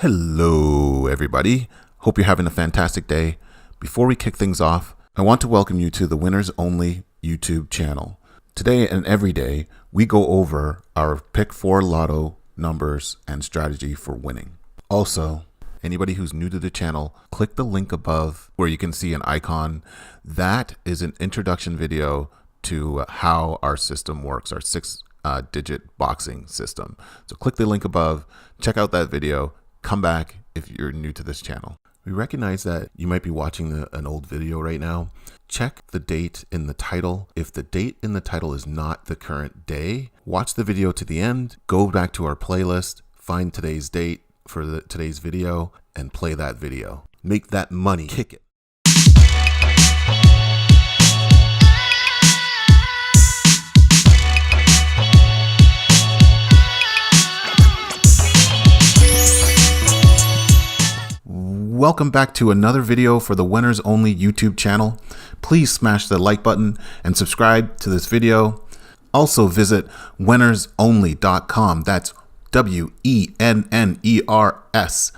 Hello, everybody. Hope you're having a fantastic day. Before we kick things off, I want to welcome you to the Winners Only YouTube channel. Today and every day, we go over our Pick 4 Lotto numbers and strategy for winning. Also, anybody who's new to the channel, click the link above where you can see an icon. That is an introduction video to how our system works, our six-digit boxing system. So click the link above, check out that video. Come back if you're new to this channel. We recognize that you might be watching an old video right now. Check the date in the title. If the date in the title is not the current day, watch the video to the end, go back to our playlist, find today's date for today's video, and play that video. Make that money. Kick it. Welcome back to another video for the Winners Only YouTube channel. Please smash the like button and subscribe to this video. Also visit WENNERSONLY.com. That's WENNERS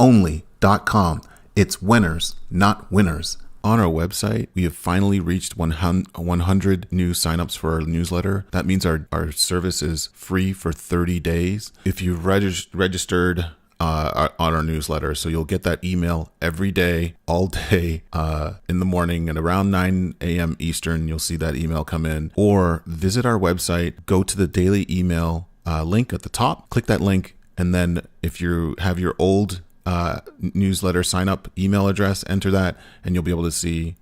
only.com. It's Wenners, not winners. On our website, we have finally reached 100 new signups for our newsletter. That means our service is free for 30 days. If you've registered on our newsletter, so you'll get that email every day, all day, in the morning, and around 9 a.m. Eastern, you'll see that email come in. Or visit our website, go to the daily email link at the top, click that link, and then if you have your old newsletter sign up email address, enter that, and you'll be able to see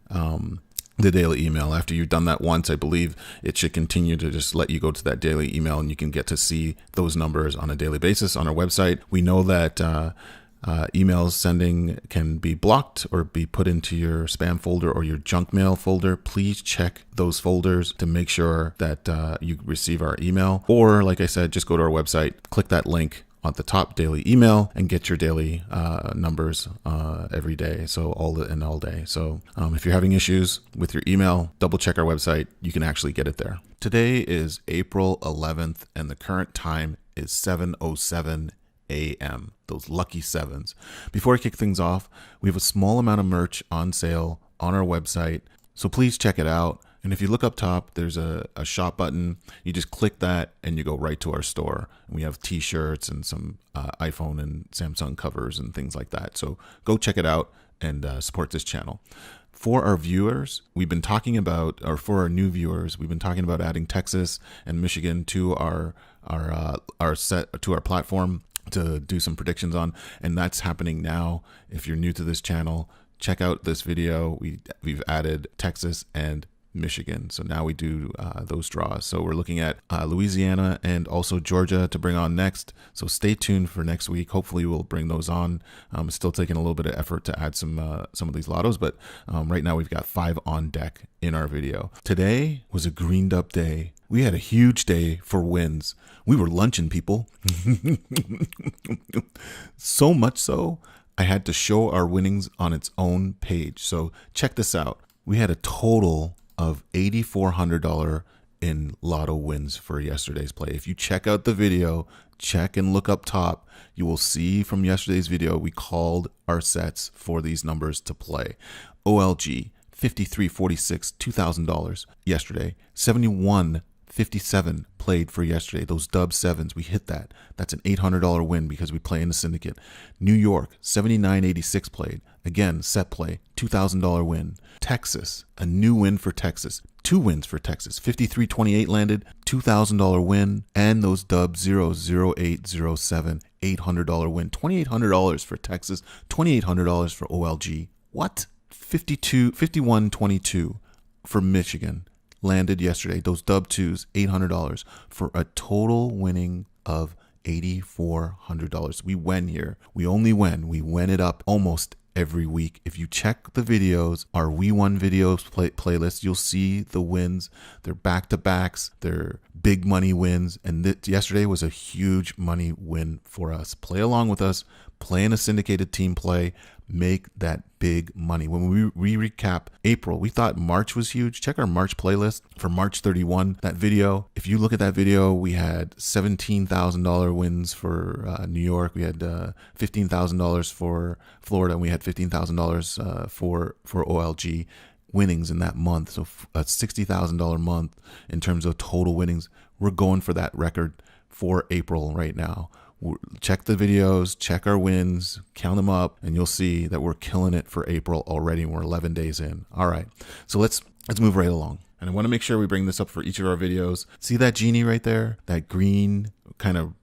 the daily email. After you've done that once, I believe it should continue to just let you go to that daily email, and you can get to see those numbers on a daily basis on our website. We know that emails sending can be blocked or be put into your spam folder or your junk mail folder. Please check those folders to make sure that you receive our email. Or, like I said, just go to our website, click that link at the top, daily email, and get your daily numbers every day, so all day. So if you're having issues with your email, double check our website. You can actually get it there. Today is April 11th, and the current time is 7:07 a.m. Those lucky sevens. Before I kick things off, we have a small amount of merch on sale on our website, so please check it out. And if you look up top, there's a shop button. You just click that and you go right to our store. And we have t-shirts and some iPhone and Samsung covers and things like that. So go check it out and support this channel. For our viewers, we've been talking about, or for our new viewers, we've been talking about adding Texas and Michigan to our platform to do some predictions on, and that's happening now. If you're new to this channel, check out this video. We've added Texas and Michigan. So now we do those draws. So we're looking at Louisiana and also Georgia to bring on next. So stay tuned for next week. Hopefully we'll bring those on. It's still taking a little bit of effort to add some of these lottos, but right now we've got 5 on deck in our video. Today was a greened up day. We had a huge day for wins. We were lunching, people. So much so, I had to show our winnings on its own page. So check this out. We had a total of $8,400 in lotto wins for yesterday's play. If you check out the video, check and look up top, you will see from yesterday's video we called our sets for these numbers to play. OLG 5346, $2,000 yesterday. 7157 played for yesterday. Those dub sevens, we hit that. That's an $800 win because we play in the syndicate. New York 7986 played. Again, set play, $2,000 win. Texas, a new win for Texas. 2 wins for Texas. 5328 landed, $2,000 win, and those dub 00807, $800 win. $2,800 for Texas, $2,800 for OLG. What? 5122 for Michigan landed yesterday. Those dub 2s, $800 for a total winning of $8,400. We win here. We only win. We win it up almost every week. If you check the videos, our We Won videos playlist, you'll see the wins. They're back-to-backs. They're big money wins. And yesterday was a huge money win for us. Play along with us. Play in a syndicated team play. make that big money. When we recap April, we thought March was huge. Check our March playlist for March 31. That video, if you look at that video, we had $17,000 wins for New York. We had $15,000 for Florida, and we had $15,000 for OLG winnings in that month. So a $60,000 month in terms of total winnings. We're going for that record for April right now. Check the videos, check our wins, count them up, and you'll see that we're killing it for April already. We're 11 days in. All right, so let's move right along. And I want to make sure we bring this up for each of our videos. See that genie right there? That green kind of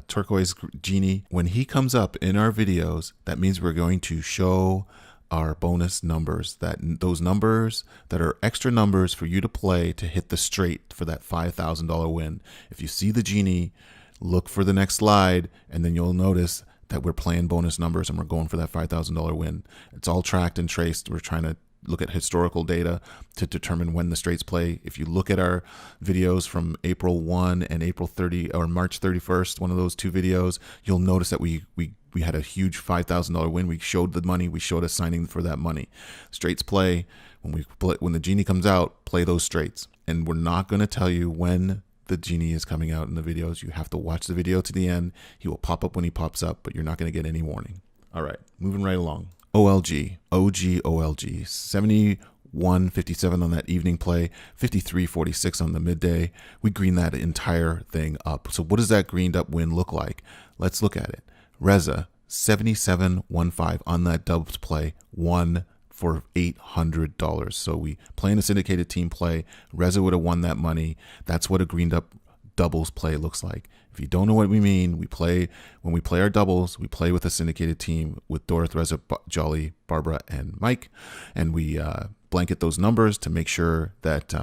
turquoise genie? When he comes up in our videos, that means we're going to show our bonus numbers, those numbers that are extra numbers for you to play to hit the straight for that $5,000 win. If you see the genie, look for the next slide, and then you'll notice that we're playing bonus numbers and we're going for that $5,000 win. It's all tracked and traced. We're trying to look at historical data to determine when the straights play. If you look at our videos from April 1 and April 30 or March 31st, one of those two videos, you'll notice that we had a huge $5,000 win. We showed the money. We showed us signing for that money. Straights play when the genie comes out. Play those straights, and we're not going to tell you when the genie is coming out in the videos. You have to watch the video to the end. He will pop up when he pops up, but you're not going to get any warning. All right, moving right along. OLG, OLG, 71.57 on that evening play, 53.46 on the midday. We greened that entire thing up. So what does that greened up win look like? Let's look at it. Reza, 77.15 on that dubs play, won for $800. So we play in a syndicated team play. Reza would have won that money. That's what a greened up doubles play looks like. If you don't know what we mean, when we play our doubles, we play with a syndicated team with Dorothy, Reza, Jolly, Barbara, and Mike, and we blanket those numbers to make sure that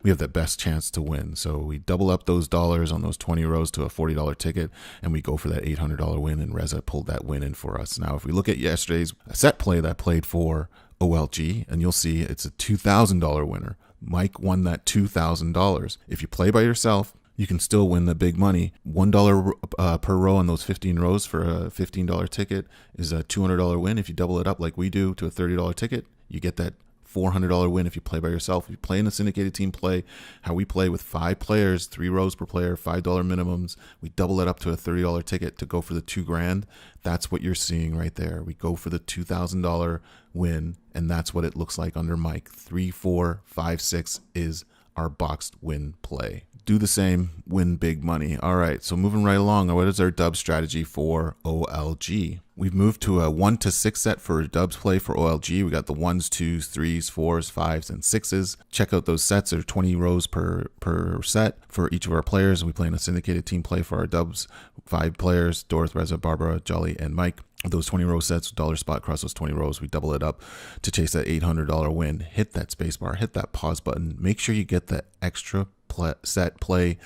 we have the best chance to win. So we double up those dollars on those 20 rows to a $40 ticket, and we go for that $800 win, and Reza pulled that win in for us. Now, if we look at yesterday's set play that played for OLG, and you'll see it's a $2,000 winner. Mike won that $2,000. If you play by yourself, you can still win the big money. $1 per row on those 15 rows for a $15 ticket is a $200 win. If you double it up like we do to a $30 ticket, you get that $400 win if you play by yourself. If you play in a syndicated team play, how we play with 5 players, 3 rows per player, $5 minimums, we double it up to a $30 ticket to go for the $2,000. That's what you're seeing right there. We go for the $2,000 win, and that's what it looks like under Mike. 3, 4, 5, 6 is our boxed win play. Do the same, win big money. All right, so moving right along, what is our dub strategy for OLG? We've moved to a 1 to 6 set for dubs play for OLG. We got the 1s, 2s, 3s, 4s, 5s, and 6s. Check out those sets. There are 20 rows per set for each of our players. We play in a syndicated team play for our dubs. 5 players, Dorothy, Reza, Barbara, Jolly, and Mike. Those 20 row sets, dollar spot across those 20 rows, we double it up to chase that $800 win. Hit that space bar, hit that pause button. Make sure you get that extra set play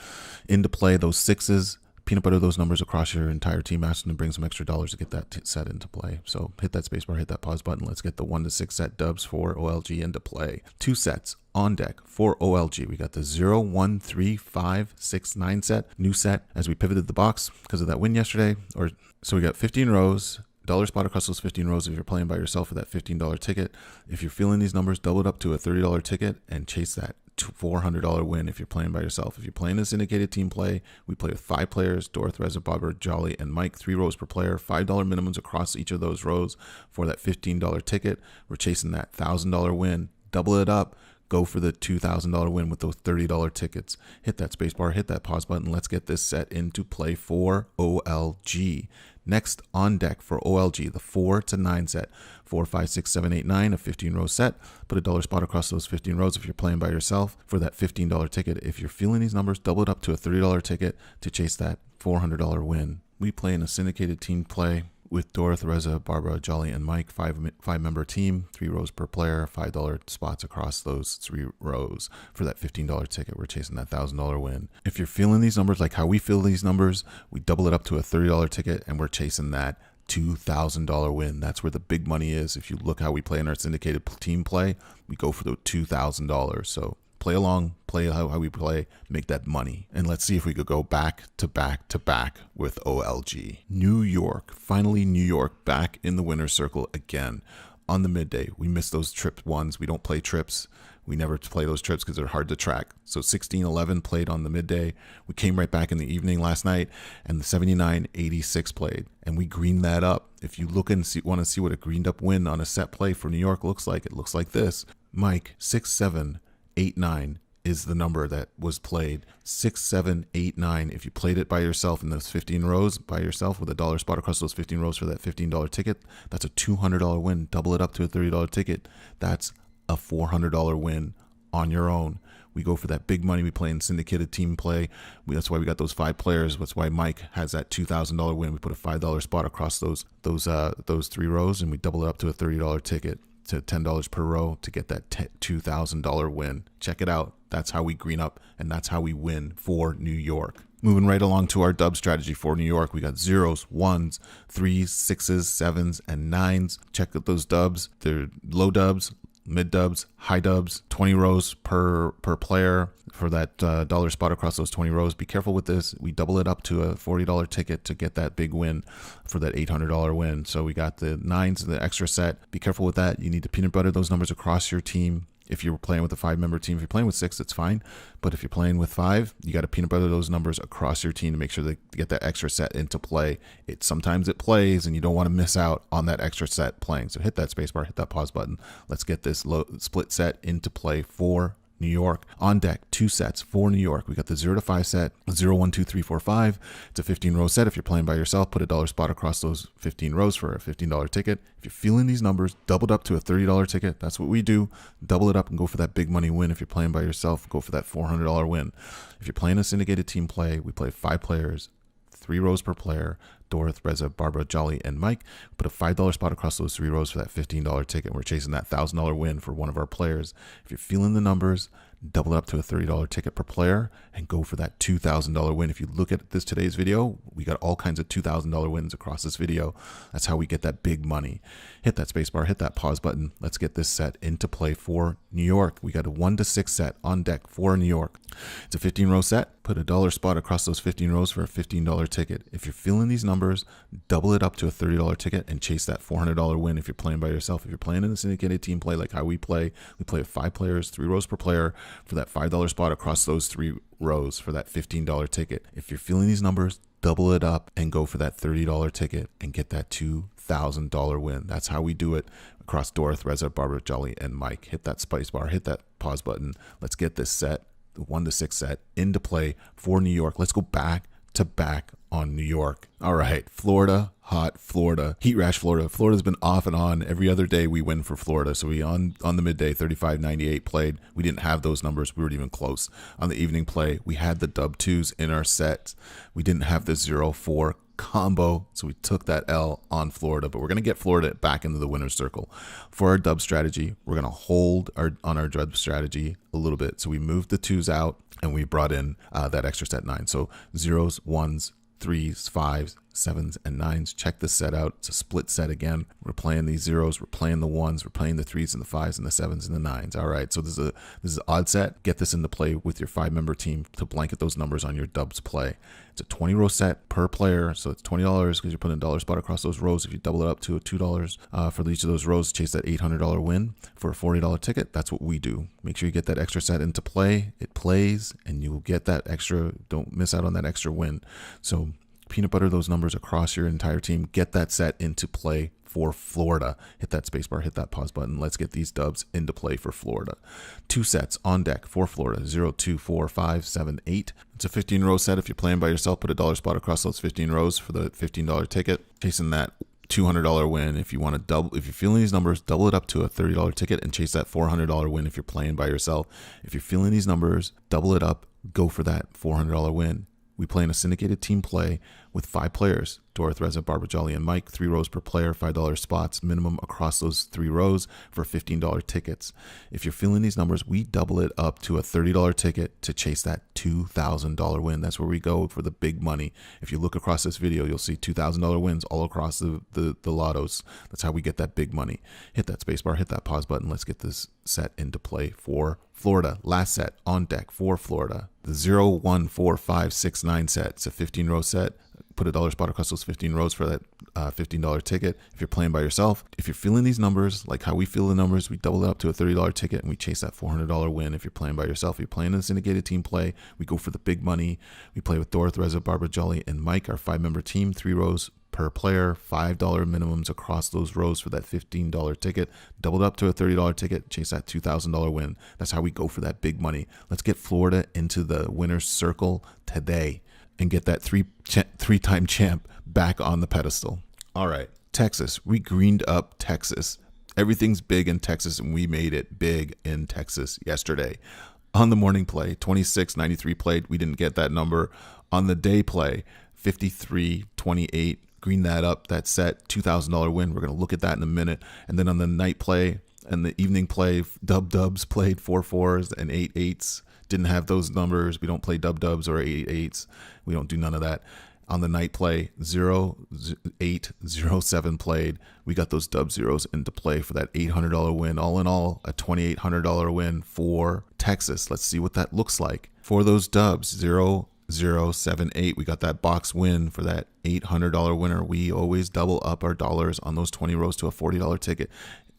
into play, those 6s. Peanut butter those numbers across your entire team, ask them to bring some extra dollars to get that set into play. So hit that space bar, hit that pause button. Let's get the 1 to 6 set dubs for OLG into play. 2 sets on deck for OLG. We got the 0, 1, 3, 5, 6, 9 set, new set as we pivoted the box because of that win yesterday. So we got 15 rows. Dollar spot across those 15 rows if you're playing by yourself for that $15 ticket. If you're feeling these numbers, double it up to a $30 ticket and chase that $400 win if you're playing by yourself. If you're playing a syndicated team play, we play with 5 players, Dorothy, Reza, Barbara, Jolly, and Mike, 3 rows per player, $5 minimums across each of those rows for that $15 ticket. We're chasing that $1,000 win. Double it up. Go for the $2,000 win with those $30 tickets. Hit that space bar, hit that pause button. Let's get this set into play for OLG. Next on deck for OLG, the 4 to 9 set. 4, 5, 6, 7, 8, 9, a 15 row set. Put a dollar spot across those 15 rows if you're playing by yourself for that $15 ticket. If you're feeling these numbers, double it up to a $30 ticket to chase that $400 win. We play in a syndicated team play with Dorothy, Reza, Barbara, Jolly, and Mike, 5-member team, 3 rows per player, $5 spots across those 3 rows for that $15 ticket. We're chasing that $1,000 win. If you're feeling these numbers like how we feel these numbers, we double it up to a $30 ticket, and we're chasing that $2,000 win. That's where the big money is. If you look how we play in our syndicated team play, we go for the $2,000. So play along, play how we play, make that money. And let's see if we could go back to back to back with OLG. New York, finally New York back in the winner's circle again on the midday. We missed those trip ones. We don't play trips. We never play those trips because they're hard to track. So 16-11 played on the midday. We came right back in the evening last night, and the 79-86 played, and we greened that up. If you look and want to see what a greened up win on a set play for New York looks like, it looks like this. Mike, 6-7-8-9 is the number that was played. 6-7-8-9. If you played it by yourself in those 15 rows by yourself with a dollar spot across those 15 rows for that $15 ticket, that's a $200 win. Double it up to a $30 ticket. That's a $400 win on your own. We go for that big money. We play in syndicated team play. That's why we got those 5 players. That's why Mike has that $2,000 win. We put a $5 spot across those 3 rows, and we double it up to a $30 ticket to $10 per row to get that $2,000 win. Check it out. That's how we green up, and that's how we win for New York. Moving right along to our dub strategy for New York, we got 0s, 1s, 3s, 6s, 7s, and 9s. Check out those dubs. They're low dubs, mid dubs, high dubs, 20 rows per player for that dollar spot across those 20 rows. Be careful with this. We double it up to a $40 ticket to get that big win for that $800 win. So we got the 9s, the extra set. Be careful with that. You need to peanut butter those numbers across your team. If you're playing with a 5-member team, if you're playing with 6, it's fine. But if you're playing with 5, you got to peanut butter those numbers across your team to make sure that you get that extra set into play. Sometimes it plays, and you don't want to miss out on that extra set playing. So hit that space bar, hit that pause button. Let's get this split set into play for New York. On deck, 2 sets for New York. We got the 0 to 5 set, 0, 1, 2, 3, 4, 5. It's a 15-row set. If you're playing by yourself, put a dollar spot across those 15 rows for a $15 ticket. If you're feeling these numbers, double it up to a $30 ticket. That's what we do. Double it up and go for that big money win. If you're playing by yourself, go for that $400 win. If you're playing a syndicated team play, we play 5 players, 3 rows per player. Dorothy, Reza, Barbara, Jolly, and Mike. Put a $5 spot across those 3 rows for that $15 ticket. We're chasing that $1,000 win for one of our players. If you're feeling the numbers, double it up to a $30 ticket per player and go for that $2,000 win. If you look at today's video, we got all kinds of $2,000 wins across this video. That's how we get that big money. Hit that space bar, hit that pause button. Let's get this set into play for New York. We got a 1 to 6 set on deck for New York. It's a 15-row set. Put a dollar spot across those 15 rows for a $15 ticket. If you're feeling these numbers, double it up to a $30 ticket and chase that $400 win if you're playing by yourself. If you're playing in a syndicated team play like how we play with 5 players, 3 rows per player for that $5 spot across those 3 rows for that $15 ticket. If you're feeling these numbers, double it up and go for that $30 ticket and get that $2,000 win. That's how we do it across Dorothy, Reza, Barbara, Jolly, and Mike. Hit that space bar, hit that pause button. Let's get this set, the 1 to 6 set, into play for New York. Let's go back to back on New York. All right, Florida, hot Florida, heat rash Florida. Florida's been off and on. Every other day we win for Florida. So we on the midday 35-98 played. We didn't have those numbers. We weren't even close. On the evening play, we had the dub 2s in our set. We didn't have the 0-4 combo, so we took that L on Florida, but we're going to get Florida back into the winner's circle. For our dub strategy, we're going to hold on our dub strategy a little bit. So we moved the 2s out and we brought in that extra set 9. So 0s, 1s, 3s, 5s, 7s, and 9s. Check this set out. It's a split set again. We're playing these 0s, we're playing the 1s, we're playing the 3s and the 5s and the 7s and the 9s. All right, so this is an odd set. Get this into play with your 5-member team to blanket those numbers on your dubs play. It's a 20-row set per player, so it's $20 because you're putting a dollar spot across those rows. If you double it up to a $2 for each of those rows, chase that $800 win for a $40 ticket. That's what we do. Make sure you get that extra set into play. It plays, and you will get that extra. Don't miss out on that extra win. So peanut butter those numbers across your entire team. Get that set into play for Florida. Hit that spacebar, hit that pause button. Let's get these dubs into play for Florida. 2 sets on deck for Florida, 0, 2, 4, 5, 7, 8. It's a 15-row set. If you're playing by yourself, put a dollar spot across those 15 rows for the $15 ticket. Chasing that $200 win. If you want to double, if you're feeling these numbers, double it up to a $30 ticket and chase that $400 win if you're playing by yourself. If you're feeling these numbers, double it up, go for that $400 win. We play in a syndicated team play. with 5 players. Dorothy, Reza, Barbara, Jolly, and Mike. 3 rows per player, $5 spots minimum across those 3 rows for $15 tickets. If you're feeling these numbers, we double it up to a $30 ticket to chase that $2,000 win. That's where we go for the big money. If you look across this video, you'll see $2,000 wins all across the lottos. That's how we get that big money. Hit that spacebar, hit that pause button. Let's get this set into play for Florida. Last set on deck for Florida. The 0, 1, 4, 5, 6, 9 set. It's a 15-row set. Put a dollar spot across those 15 rows for that $15 ticket. If you're playing by yourself, if you're feeling these numbers, like how we feel the numbers, we double it up to a $30 ticket and we chase that $400 win. If you're playing by yourself, if you're playing in a syndicated team play, we go for the big money. We play with Dorothy, Reza, Barbara, Jolly, and Mike, our 5-member team, 3 rows per player, $5 minimums across those rows for that $15 ticket. Doubled up to a $30 ticket, chase that $2,000 win. That's how we go for that big money. Let's get Florida into the winner's circle today and get that three-time champ back on the pedestal. All right, Texas. We greened up Texas. Everything's big in Texas, and we made it big in Texas yesterday. On the morning play, 26.93 played. We didn't get that number. On the day play, 53.28. Green that up. That set, $2,000 win. We're going to look at that in a minute. And then on the night play and the evening play, dubs played 4 4s and 8 8s. Didn't have those numbers. We don't play dubs or 8 8s. We don't do none of that. On the night play, 0 8 0 7 played. We got those dub zeros into play for that $800 win. All in all, a $2,800 win for Texas. Let's see what that looks like. For those dubs, 0 0 7 8, we got that box win for that $800 winner. We always double up our dollars on those 20 rows to a $40 ticket.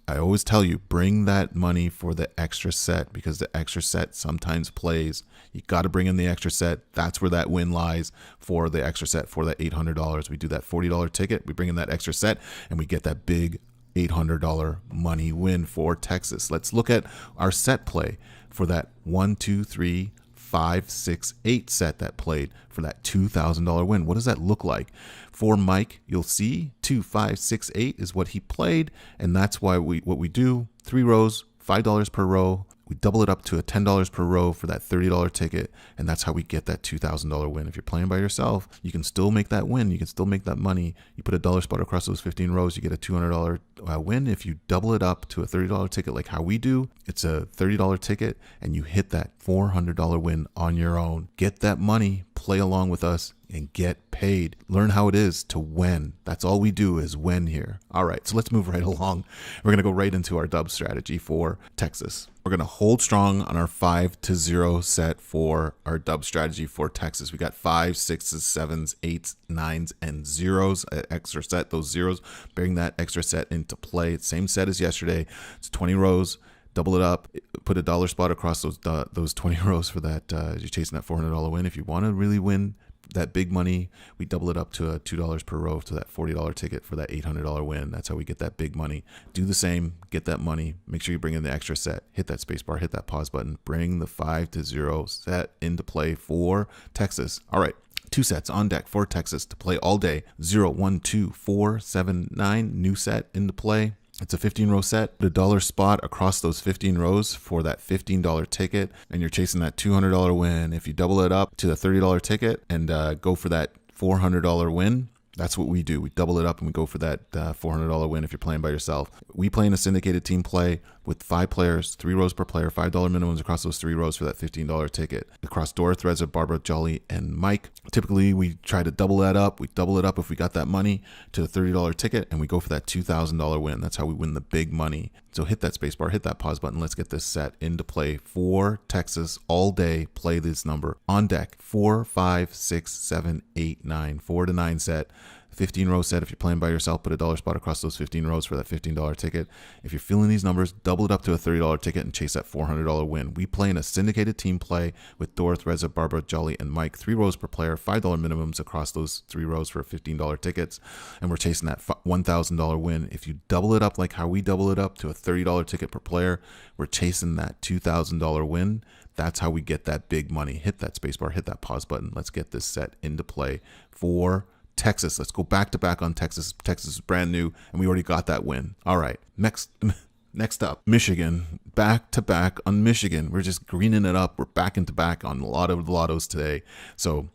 I always tell you, bring that money for the extra set because the extra set sometimes plays. You got to bring in the extra set. That's where that win lies for the extra set for that $800. We do that $40 ticket. We bring in that extra set and we get that big $800 money win for Texas. Let's look at our set play for that 1, 2, 3, 5, 6, 8 set that played for that $2,000 win. What does that look like? For Mike, you'll see 2, 5, 6, 8 is what he played, and that's why what we do, 3 rows, $5 per row. We double it up to a $10 per row for that $30 ticket, and that's how we get that $2,000 win. If you're playing by yourself, you can still make that win. You can still make that money. You put a dollar spot across those 15 rows, you get a $200 win. If you double it up to a $30 ticket like how we do, it's a $30 ticket, and you hit that $400 win on your own. Get that money, play along with us, and get paid. Learn how it is to win. That's all we do is win here. All right, so let's move right along. We're going to go right into our dub strategy for Texas. We're going to hold strong on our 5-0 set for our dub strategy for Texas. We got 5s, 6s, 7s, 8s, 9s, and 0s. An extra set, those zeros, bring that extra set into play. Same set as yesterday. It's 20 rows. Double it up, put a dollar spot across those 20 rows for that. You're chasing that $400 win. If you want to really win that big money, we double it up to a $2 per row to that $40 ticket for that $800 win. That's how we get that big money. Do the same, get that money. Make sure you bring in the extra set. Hit that space bar, hit that pause button. Bring the 5-0 set into play for Texas. All right. 2 sets on deck for Texas to play all day. 0, 1, 2, 4, 7, 9. New set into play. It's a 15-row set. Put a dollar spot across those 15 rows for that $15 ticket, and you're chasing that $200 win. If you double it up to the $30 ticket and go for that $400 win, that's what we do. We double it up and we go for that $400 win if you're playing by yourself. We play in a syndicated team play with 5 players, 3 rows per player, $5 minimums across those 3 rows for that $15 ticket. Across Dorothy, Reza, Barbara, Jolly, and Mike. Typically, we try to double that up. We double it up if we got that money to the $30 ticket, and we go for that $2,000 win. That's how we win the big money. So hit that space bar, hit that pause button. Let's get this set into play for Texas all day. Play this number on deck. 4, 5, 6, 7, 8, 9. 4 to 9 set. 15-row set. If you're playing by yourself, put a dollar spot across those 15 rows for that $15 ticket. If you're feeling these numbers, double it up to a $30 ticket and chase that $400 win. We play in a syndicated team play with Dorothy, Reza, Barbara, Jolly, and Mike. 3 rows per player, $5 minimums across those 3 rows for $15 tickets. And we're chasing that $1,000 win. If you double it up like how we double it up to a $30 ticket per player, we're chasing that $2,000 win. That's how we get that big money. Hit that spacebar, hit that pause button. Let's get this set into play for Texas. Let's go back to back on Texas. Texas is brand new, and we already got that win. All right, next up, Michigan. Back to back on Michigan. We're just greening it up. We're back into back on a lot of the lottos today. So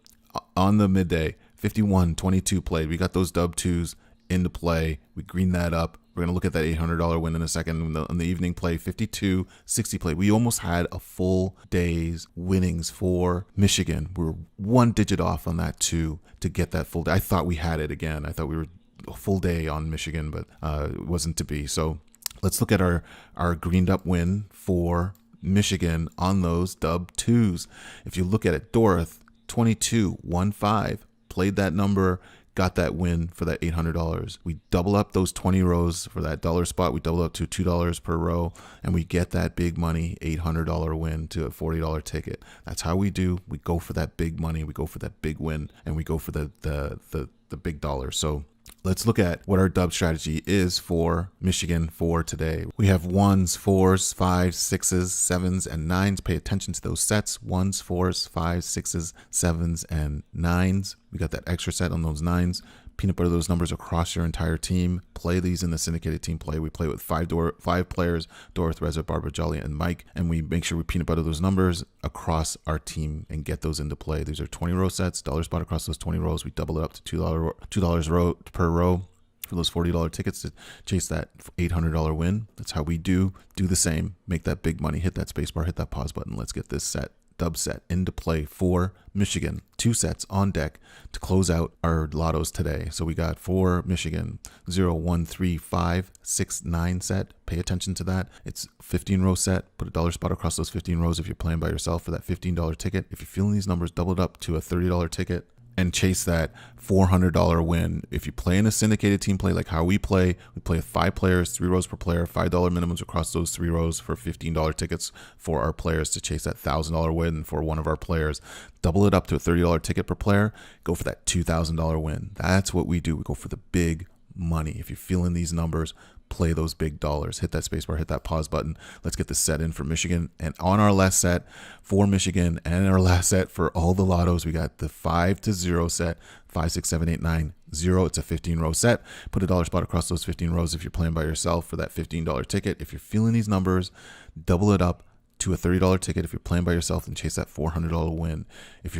on the midday, 51, 22 played. We got those dub twos into play. We green that up. We're going to look at that $800 win in a second. On the evening play, 52, 60 play. We almost had a full day's winnings for Michigan. We were one digit off on that too to get that full day. I thought we had it again. I thought we were a full day on Michigan, but it wasn't to be. So let's look at our greened up win for Michigan on those dub twos. If you look at it, Dorothy, 22, 1-5, played that number, got that win for that $800. We double up those 20 rows for that dollar spot. We double up to $2 per row, and we get that big money $800 win to a $40 ticket. That's how we do. We go for that big money. We go for that big win, and we go for the big dollar. So let's look at what our dub strategy is for Michigan for today. We have 1s, 4s, 5s, 6s, 7s, and 9s. Pay attention to those sets. 1s, 4s, 5s, 6s, 7s, and 9s. We got that extra set on those 9s. Peanut butter those numbers across your entire team. Play these in the syndicated team play. We play with five players, Dorothy, Reza, Barbara, Jolly, and Mike, and we make sure we peanut butter those numbers across our team and get those into play. These are 20 row sets, dollar spot across those 20 rows. We double it up to $2 per row for those $40 tickets to chase that $800 win. That's how we do the same. Make that big money. Hit that space bar, hit that pause button. Let's get this dub set into play for Michigan. 2 sets on deck to close out our lottos today. So we got for Michigan 0, 1, 3, 5, 6, 9 set. Pay attention to that. It's 15 row set. Put a dollar spot across those 15 rows if you're playing by yourself for that $15 ticket. If you're feeling these numbers, double it up to a $30 ticket and chase that $400 win. If you play in a syndicated team play like how we play with 5 players, 3 rows per player, $5 minimums across those 3 rows for $15 tickets for our players to chase that $1,000 win for one of our players. Double it up to a $30 ticket per player. Go for that $2,000 win. That's what we do. We go for the big money. If you're feeling these numbers, play those big dollars. Hit that spacebar, hit that pause button. Let's get this set in for Michigan. And on our last set for Michigan and our last set for all the lottos, we got the 5-0 set, 5, 6, 7, 8, 9, 0. It's a 15 row set. Put a dollar spot across those 15 rows if you're playing by yourself for that $15 ticket. If you're feeling these numbers, double it up to a $30 ticket if you're playing by yourself and chase that $400 win. If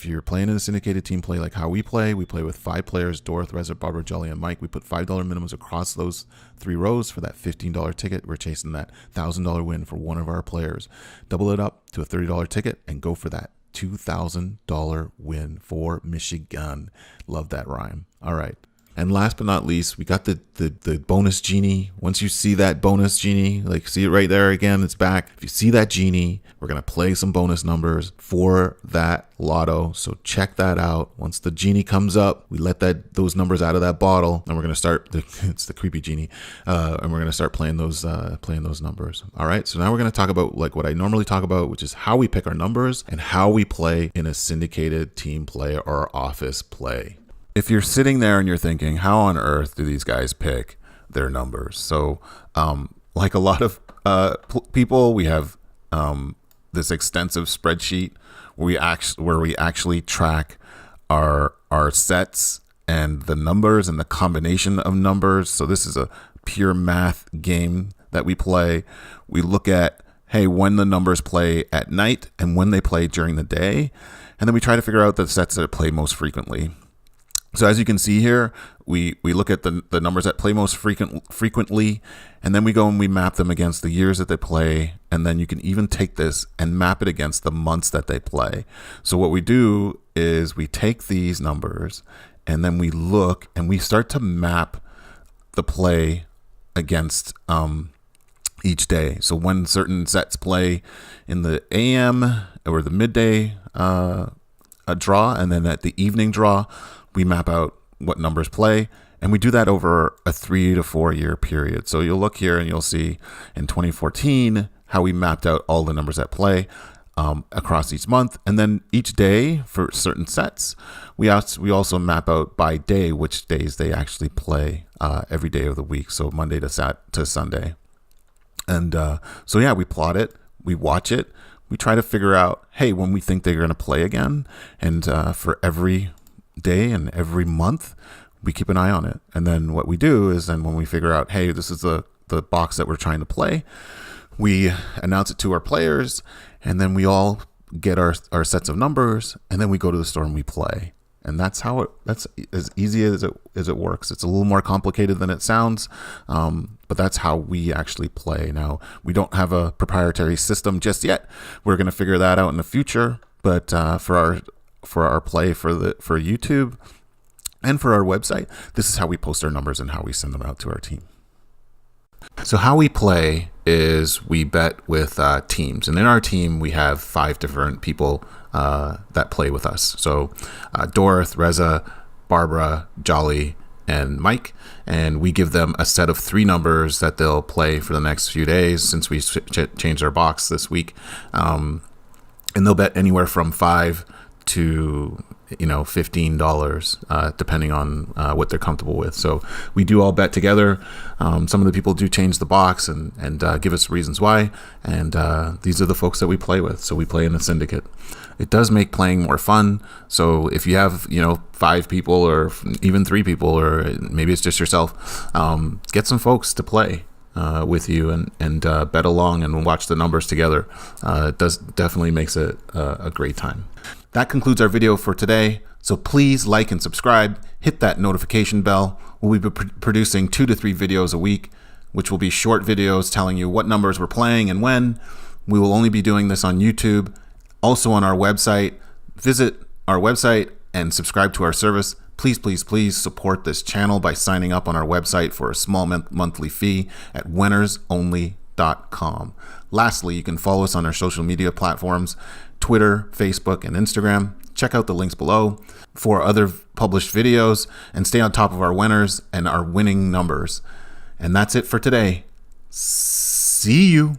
you're playing in a syndicated team play like how we play with 5 players, Dorothy, Reza, Barbara, Jolly, and Mike. We put $5 minimums across those 3 rows for that $15 ticket. We're chasing that $1,000 win for one of our players. Double it up to a $30 ticket and go for that $2,000 win for Michigan. Love that rhyme. All right. And last but not least, we got the bonus genie. Once you see that bonus genie, like see it right there again, it's back. If you see that genie, we're going to play some bonus numbers for that lotto. So check that out. Once the genie comes up, we let those numbers out of that bottle and we're going to start, it's the creepy genie. And we're going to start playing those numbers. All right. So now we're going to talk about like what I normally talk about, which is how we pick our numbers and how we play in a syndicated team play or office play. If you're sitting there and you're thinking, how on earth do these guys pick their numbers? So like a lot of people, we have this extensive spreadsheet where we actually track our sets and the numbers and the combination of numbers. So this is a pure math game that we play. We look at, hey, when the numbers play at night and when they play during the day. And then we try to figure out the sets that play most frequently. So as you can see here, we look at the numbers that play most frequently, and then we go and we map them against the years that they play, and then you can even take this and map it against the months that they play. So what we do is we take these numbers, and then we look and we start to map the play against each day. So when certain sets play in the AM or the midday draw, and then at the evening draw, we map out what numbers play, and we do that over a 3 to 4 year period. So you'll look here and you'll see in 2014 how we mapped out all the numbers at play across each month, and then each day for certain sets, we also map out by day which days they actually play every day of the week. So Monday to Sunday, and so yeah, we plot it, we watch it, we try to figure out, hey, when we think they're going to play again, and for every day and every month we keep an eye on it. And then what we do is then when we figure out, hey, this is the box that we're trying to play, we announce it to our players, and then we all get our sets of numbers, and then we go to the store and we play. And that's as easy as it works. It's a little more complicated than it sounds, but that's how we actually play. Now, we don't have a proprietary system just yet. We're going to figure that out in the future. But for our play for YouTube and for our website, this is how we post our numbers and how we send them out to our team. So how we play is we bet with teams, and in our team we have 5 different people that play with us. So Dorth, Reza, Barbara, Jolly, and Mike, and we give them a set of 3 numbers that they'll play for the next few days since we changed our box this week, and they'll bet anywhere from $5 to $15, depending on what they're comfortable with. So we do all bet together. Some of the people do change the box and give us reasons why. And these are the folks that we play with. So we play in a syndicate. It does make playing more fun. So if you have 5 people or even 3 people, or maybe it's just yourself, get some folks to play with you and bet along and watch the numbers together. It definitely makes it a great time. That concludes our video for today. So please like and subscribe, hit that notification bell. We'll be producing 2 to 3 videos a week, which will be short videos telling you what numbers we're playing and when. We will only be doing this on YouTube, also on our website. Visit our website and subscribe to our service. Please, please, please support this channel by signing up on our website for a small monthly fee at WENNERSONLY.com. Lastly, you can follow us on our social media platforms, Twitter, Facebook, and Instagram. Check out the links below for other published videos and stay on top of our winners and our winning numbers. And that's it for today. See you.